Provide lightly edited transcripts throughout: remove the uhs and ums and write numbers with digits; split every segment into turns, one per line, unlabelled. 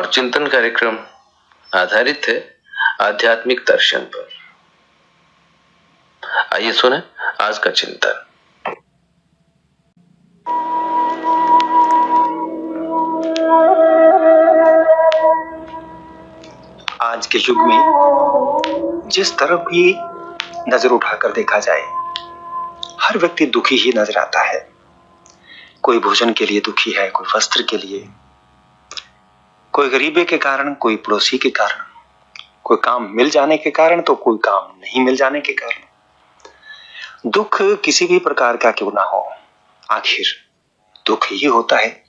और चिंतन कार्यक्रम आधारित है आध्यात्मिक दर्शन पर। आइए सुने आज का चिंतन।
आज के युग में जिस तरफ भी नजर उठाकर देखा जाए, हर व्यक्ति दुखी ही नजर आता है। कोई भोजन के लिए दुखी है, कोई वस्त्र के लिए, कोई गरीबी के कारण, कोई पड़ोसी के कारण, कोई काम मिल जाने के कारण तो कोई काम नहीं मिल जाने के कारण। दुख किसी भी प्रकार का क्यों ना हो, आखिर दुख ही होता है।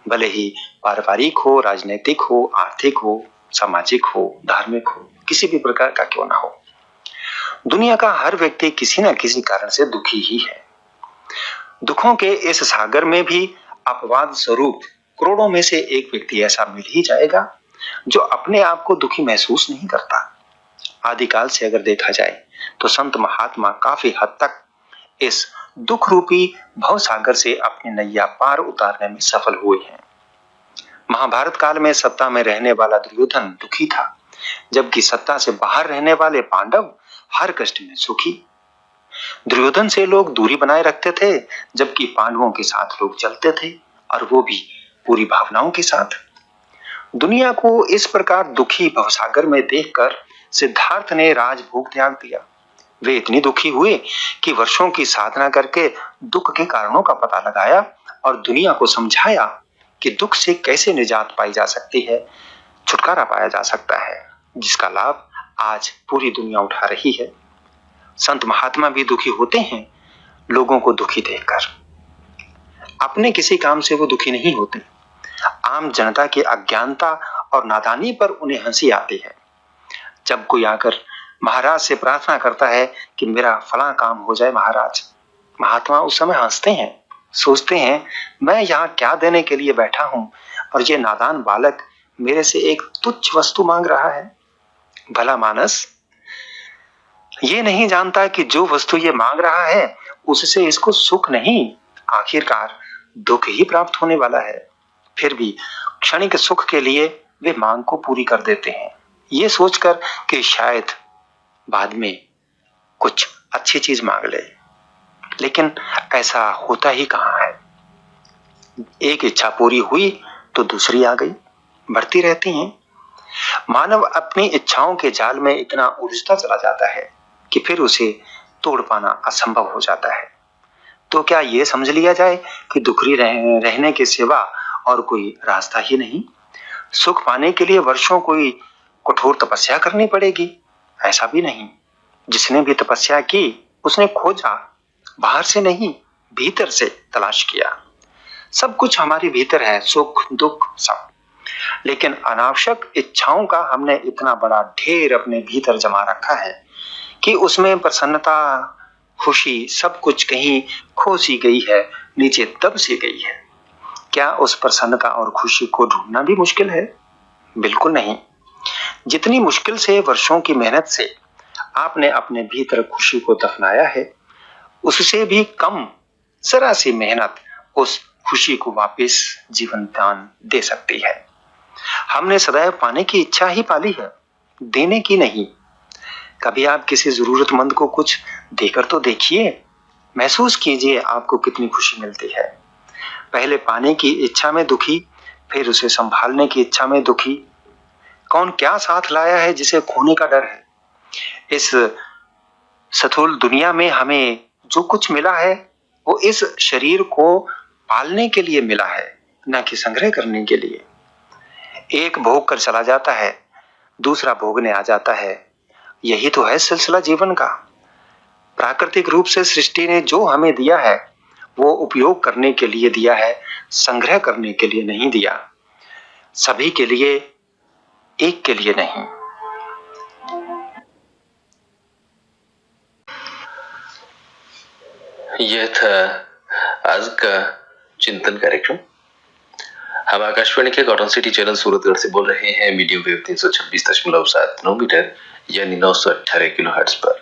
भले ही पारिवारिक हो, राजनीतिक हो, आर्थिक हो, सामाजिक हो, धार्मिक हो, किसी भी प्रकार का क्यों ना हो, दुनिया का हर व्यक्ति किसी न किसी कारण से दुखी ही है। दुखों के इस सागर में भी अपवाद स्वरूप करोड़ों में से एक व्यक्ति ऐसा मिल ही जाएगा जो अपने आप को दुखी महसूस नहीं करता। आदिकाल से अगर देखा जाए तो संत महात्मा काफी हद तक इस दुख रूपी भव सागर से अपनी नैया पार उतारने में सफल हुए हैं। महाभारत काल में सत्ता में रहने वाला दुर्योधन दुखी था, जबकि सत्ता से बाहर रहने वाले पांडव हर कष्ट में सुखी। दुर्योधन से लोग दूरी बनाए रखते थे, जबकि पांडवों के साथ लोग चलते थे, और वो भी पूरी भावनाओं के साथ। दुनिया को इस प्रकार दुखी भवसागर में देखकर सिद्धार्थ ने राजभोग त्याग दिया। वे इतनी दुखी हुए कि वर्षों की साधना करके दुख के कारणों का पता लगाया और दुनिया को समझाया कि दुख से कैसे निजात पाई जा सकती है, छुटकारा पाया जा सकता है, जिसका लाभ आज पूरी दुनिया उठा रही है। संत महात्मा भी दुखी होते हैं लोगों को दुखी देखकर। अपने किसी काम से वो दुखी नहीं होते। आम जनता की अज्ञानता और नादानी पर उन्हें हंसी आती है। जब कोई आकर महाराज से प्रार्थना करता है कि मेरा फला काम हो जाए महाराज, महात्मा उस समय हंसते हैं, सोचते हैं मैं यहाँ क्या देने के लिए बैठा हूं और ये नादान बालक मेरे से एक तुच्छ वस्तु मांग रहा है। भला मानस ये नहीं जानता कि जो वस्तु ये मांग रहा है उससे इसको सुख नहीं, आखिरकार दुख ही प्राप्त होने वाला है। फिर भी क्षणिक सुख के लिए वे मांग को पूरी कर देते हैं, ये सोचकर कि शायद बाद में कुछ अच्छी चीज मांग ले। लेकिन ऐसा होता ही कहां है। एक इच्छा पूरी हुई तो दूसरी आ गई, बढ़ती रहती हैं। मानव अपनी इच्छाओं के जाल में इतना उलझता चला जाता है कि फिर उसे तोड़ पाना असंभव हो जाता है। तो क्या ये समझ लिया जाए कि दुखी रहने के सिवा और कोई रास्ता ही नहीं? सुख पाने के लिए वर्षों कोई कठोर तपस्या करनी पड़ेगी? ऐसा भी नहीं। जिसने भी तपस्या की उसने खोजा, बाहर से नहीं भीतर से तलाश किया। सब कुछ हमारे भीतर है, सुख दुख सब। लेकिन अनावश्यक इच्छाओं का हमने इतना बड़ा ढेर अपने भीतर जमा रखा है कि उसमें प्रसन्नता, खुशी सब कुछ कहीं खो सी गई है, नीचे दब सी गई है। क्या उस प्रसन्नता और खुशी को ढूंढना भी मुश्किल है? बिल्कुल नहीं। जितनी मुश्किल से वर्षों की मेहनत से आपने अपने भीतर खुशी को दफनाया है, उससे भी कम जरा सी मेहनत उस खुशी को वापस जीवन दान दे सकती है। हमने सदैव पाने की इच्छा ही पाली है, देने की नहीं। कभी आप किसी जरूरतमंद को कुछ देकर तो देखिए, महसूस कीजिए आपको कितनी खुशी मिलती है। पहले पाने की इच्छा में दुखी, फिर उसे संभालने की इच्छा में दुखी। कौन क्या साथ लाया है जिसे खोने का डर है? इस स्थूल दुनिया में हमें जो कुछ मिला है वो इस शरीर को पालने के लिए मिला है, न कि संग्रह करने के लिए। एक भोग कर चला जाता है, दूसरा भोगने आ जाता है। यही तो है सिलसिला जीवन का। प्राकृतिक रूप से सृष्टि ने जो हमें दिया है वो उपयोग करने के लिए दिया है, संग्रह करने के लिए नहीं दिया। सभी के लिए, एक के लिए नहीं।
यह था आज का चिंतन कार्यक्रम। हम आकाशवाणी के कॉटन सिटी चैनल सूरतगढ़ से बोल रहे हैं मीडियम वेव 326.79 मीटर यानी 918 किलोहर्ट्ज पर।